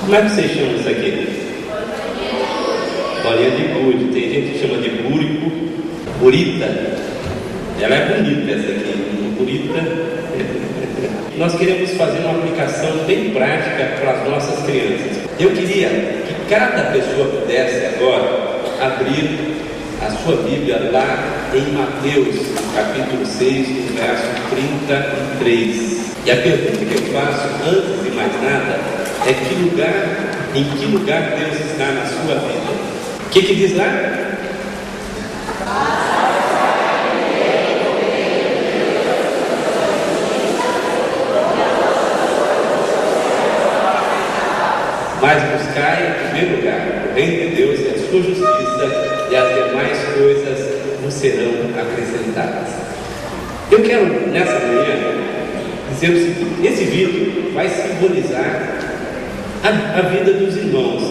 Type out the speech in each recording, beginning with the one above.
Como é que vocês chamam isso aqui? Bolinha de gude. Tem gente que chama de búrico. Burita. Ela é bonita essa aqui. Burita. Nós queremos fazer uma aplicação bem prática para as nossas crianças. Eu queria que cada pessoa pudesse agora abrir a sua Bíblia lá em Mateus, capítulo 6, no verso 33. E a pergunta que eu faço, antes de mais nada, é em que lugar Deus está na sua vida? O que diz lá? Mas buscai em primeiro lugar o reino de Deus e a sua justiça, e as demais coisas vos serão acrescentadas. Eu quero nessa manhã dizer o seguinte: esse vídeo vai simbolizar a vida dos irmãos,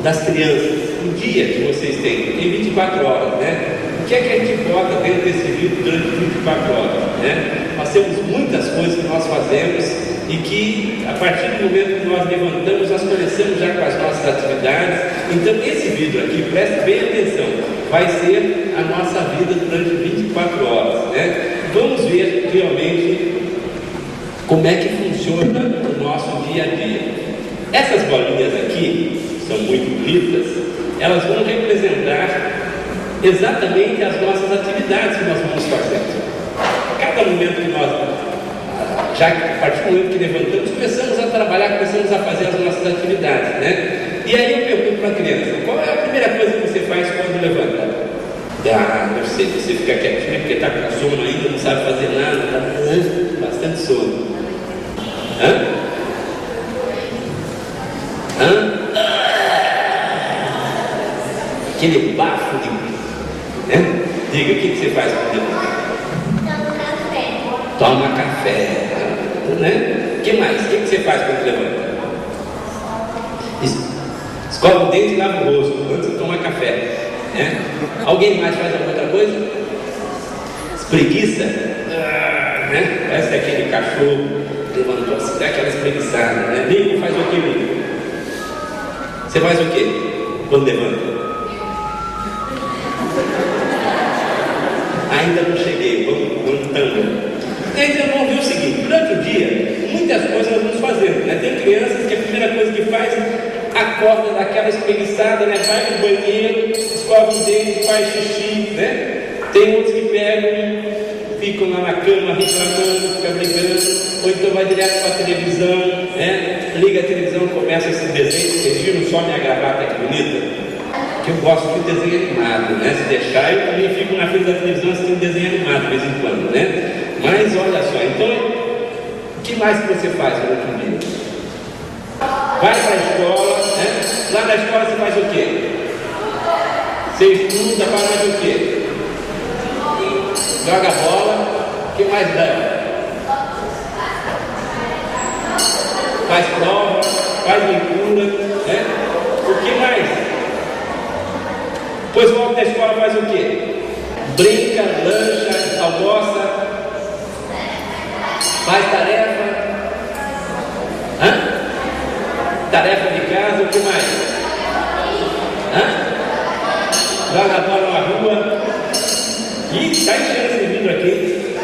das crianças, o dia que vocês têm. Tem 24 horas, né? O que é que a gente bota dentro desse vídeo durante 24 horas, né? Nós temos muitas coisas que nós fazemos e que, a partir do momento que nós levantamos, nós começamos já com as nossas atividades. Então, esse vídeo aqui, preste bem atenção, vai ser a nossa vida durante 24 horas, né? Vamos ver realmente como é que funciona o nosso dia a dia. Essas bolinhas aqui, são muito bonitas, elas vão representar exatamente as nossas atividades que nós vamos fazer. Cada momento que nós, já que a partir do momento que levantamos, começamos a trabalhar, começamos a fazer as nossas atividades, né? E aí eu pergunto para a criança: qual é a primeira coisa que você faz quando levanta? Não sei, você fica quietinho porque está com sono ainda, não sabe fazer nada, está bastante sono. Aquele bafo de... né? Diga, o que você faz quando levanta? Toma café, né? O que mais? O que você faz quando levanta? Escova o dente e lava o rosto antes de tomar café, né? Alguém mais faz alguma outra coisa? Espreguiça, né? Parece aquele cachorro levantou assim, dá aquela espreguiçada, né? Ligo faz o que, Ligo? Você faz o que quando levanta? Ainda não cheguei, vamos também. Então vamos ver o seguinte: durante o dia, muitas coisas nós vamos fazendo, né? Tem crianças que a primeira coisa que faz, acorda daquela espreguiçada, né? Vai no banheiro, escova o dente, faz xixi, né? Tem outros que pegam, ficam lá na cama reclamando, ficam brigando, ou então vai direto para a televisão, né? Liga a televisão, começa esse desenho. Vocês viram só minha gravata que bonita? Que eu gosto de desenho animado, né? Se deixar, eu também fico na frente da televisão assistindo desenho animado de vez em quando, né? Mas olha só, então, o que mais que você faz durante o dia? Vai para a escola, né? Lá na escola você faz o quê? Você estuda, faz mais o quê? Joga bola, o que mais dá? Faz prova, faz leitura, né? O que mais? Depois volta da escola, faz o quê? Brinca, lancha, almoça, faz tarefa, tarefa de casa, o que mais? Joga a bola na rua. Ih, está enchendo esse vidro aqui.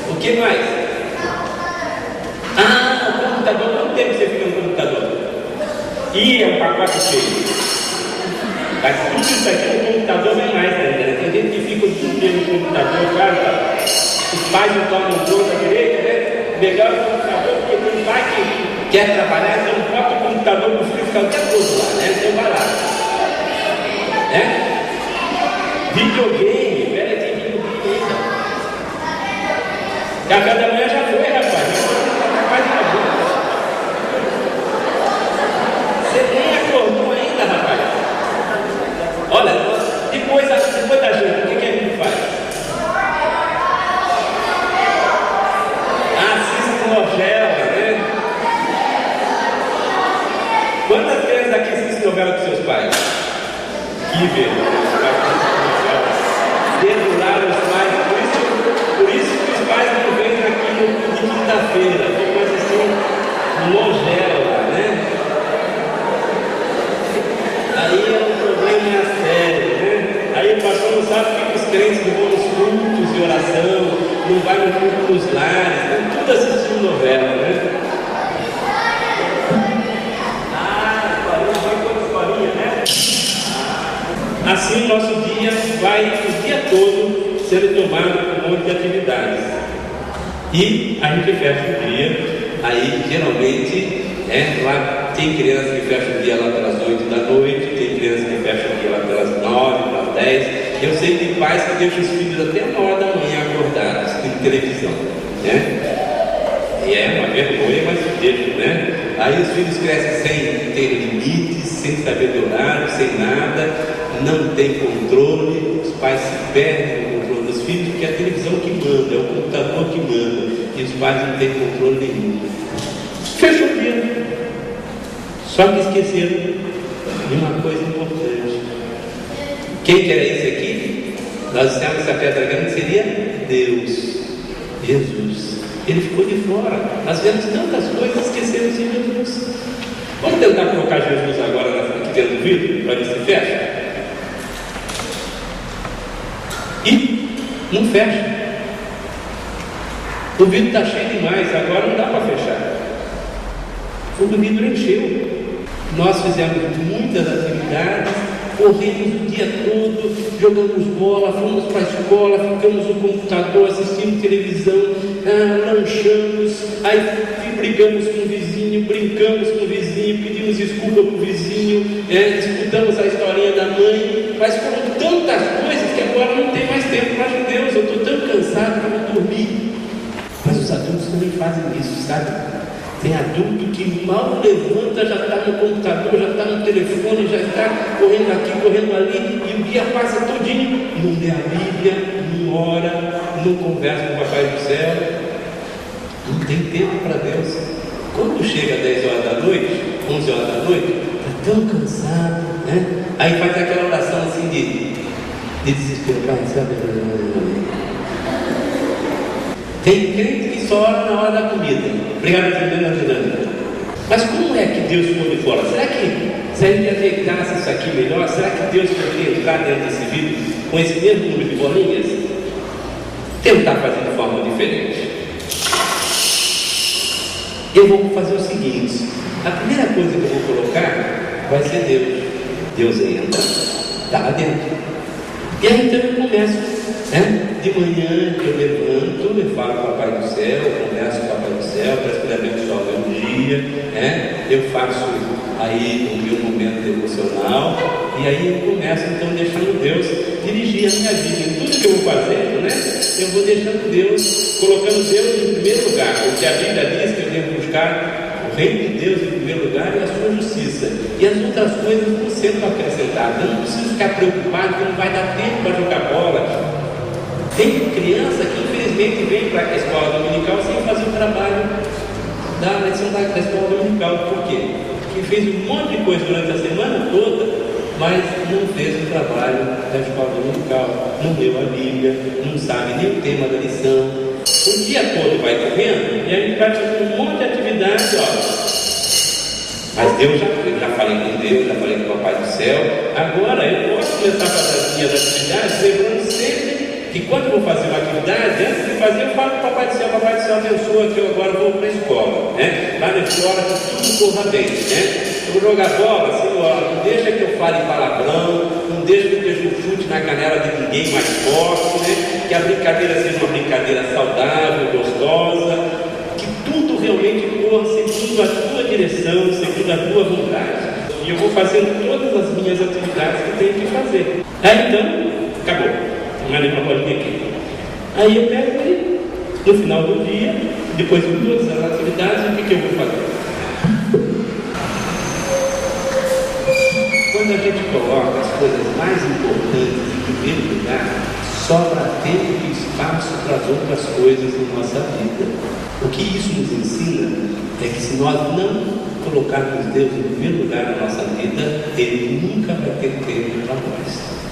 O que mais? O computador. Quanto tempo você fica no computador? Ih, é um pacote cheio. Mas tudo isso aqui no computador vem mais ainda, né? Tem gente que fica o dia inteiro no computador, cara, os pais não tomam conta direito, né? Melhor o computador, porque tem pai que quer trabalhar, então bota o computador para o filho ficar o dia todo lá, né? Então vai lá. Videogame, velho, tem videogame ainda. Café da manhã já foi, rapaz. Quase acabou. Você nem acordou ainda, rapaz. Olha, depois da janta, o que a gente faz? Assiste novela, né? Quantas crianças aqui assistem novela com seus pais? Que vergonha. Dedurar os pais, por isso que os pais não vêm aqui de quinta-feira, ficam assistindo novela, né? crentes que vão nos cultos de oração, não vai no culto nos lares, estão tudo assistindo novela, né? Assim o nosso dia vai o dia todo sendo tomado por um monte de atividades. E a gente fecha o dia, aí geralmente, lá tem criança que fecha o dia lá pelas 8 da noite, tem criança que fecha o dia lá pelas 9, pelas 10. Eu sei que tem pais que deixam os filhos até 1 da manhã acordados, assistindo televisão, né? E é uma vergonha, mas deixa, né? Aí os filhos crescem sem ter limites, sem saber de horário, sem nada, não tem controle, os pais se perdem no controle dos filhos, porque é a televisão que manda, é o computador que manda, e os pais não têm controle nenhum. Fechou o dia. Só que esqueceram de uma coisa importante. Quem que era esse aqui? Nós dissemos que a pedra grande seria Deus, Jesus. Ele ficou de fora. Nós vemos tantas coisas, esquecemos de Jesus. Vamos tentar colocar Jesus agora aqui dentro do vidro, para ver se fecha. E não fecha. O vidro está cheio demais, agora não dá para fechar. O vidro encheu. Nós fizemos muitas atividades, corremos o dia todo, jogamos bola, fomos para a escola, ficamos no computador assistindo televisão, lanchamos, aí brigamos com o vizinho, brincamos com o vizinho, pedimos desculpa para o vizinho, escutamos a historinha da mãe, mas foram tantas coisas que agora não tem mais tempo para Deus. Eu estou tão cansado que eu vou dormir. Mas os adultos também fazem isso, sabe? Tem adulto que mal levanta, já está no computador, já está no telefone, já está correndo aqui, correndo ali, e o dia passa todinho, não lê a Bíblia, não ora, não conversa com o Papai do Céu, não tem tempo para Deus. Quando chega 10 horas da noite, 11 horas da noite, está tão cansado, né? Aí faz aquela oração assim de desespero, Pai, sabe? Tem crente que só ora na hora da comida. Obrigado, Fernando. Mas como é que Deus ficou de fora? Será que se a gente ajeitasse isso aqui melhor, será que Deus poderia entrar dentro desse vidro com esse mesmo número de bolinhas? Tentar fazer de forma diferente. Eu vou fazer o seguinte: a primeira coisa que eu vou colocar vai ser Deus. Deus entra, está lá dentro. E aí então eu começo. De manhã eu levanto, eu falo com o Papai do Céu, eu converso com o Papai do Céu, peço que ele abençoe o meu dia, eu faço aí o meu momento devocional, e aí eu começo então deixando Deus dirigir a minha vida. Em tudo que eu vou fazendo, eu vou deixando Deus, colocando Deus em primeiro lugar, porque a Bíblia diz que eu devo buscar o reino de Deus em primeiro lugar e a sua justiça, e as outras coisas vão sendo acrescentadas. Eu não preciso ficar preocupado que não vai dar tempo para jogar bola. Tem criança que infelizmente vem para a escola dominical sem fazer o trabalho da lição da escola dominical. Por quê? Porque fez um monte de coisa durante a semana toda, mas não fez o trabalho da escola dominical, não leu a Bíblia, não sabe nem o tema da lição. O dia todo vai correndo e a gente vai fazendo um monte de atividade, Mas Deus já falei com Deus, já falei com o Papai do Céu. Agora eu posso começar a fazer as minhas atividades, lembrando sempre que quando eu vou fazer uma atividade, antes de fazer, eu falo para o Papai do Céu, abençoa que eu agora vou para a escola, Lá na escola que tudo corra bem, Eu vou jogar bola, Senhor, não deixa que eu fale palavrão, não deixa que eu deixe um chute na canela de ninguém mais forte, Que a brincadeira seja uma brincadeira saudável, gostosa, que tudo realmente corra segundo a tua direção, segundo a tua vontade. E eu vou fazendo todas as minhas atividades que tenho que fazer. Aí então, acabou. Mandei uma bolinha aqui. Aí eu pego ele, no final do dia, depois de todas as atividades, o que eu vou fazer? Quando a gente coloca as coisas mais importantes em primeiro lugar, sobra tempo e espaço para as outras coisas na nossa vida. O que isso nos ensina é que se nós não colocarmos Deus em primeiro lugar na nossa vida, Ele nunca vai ter tempo para nós.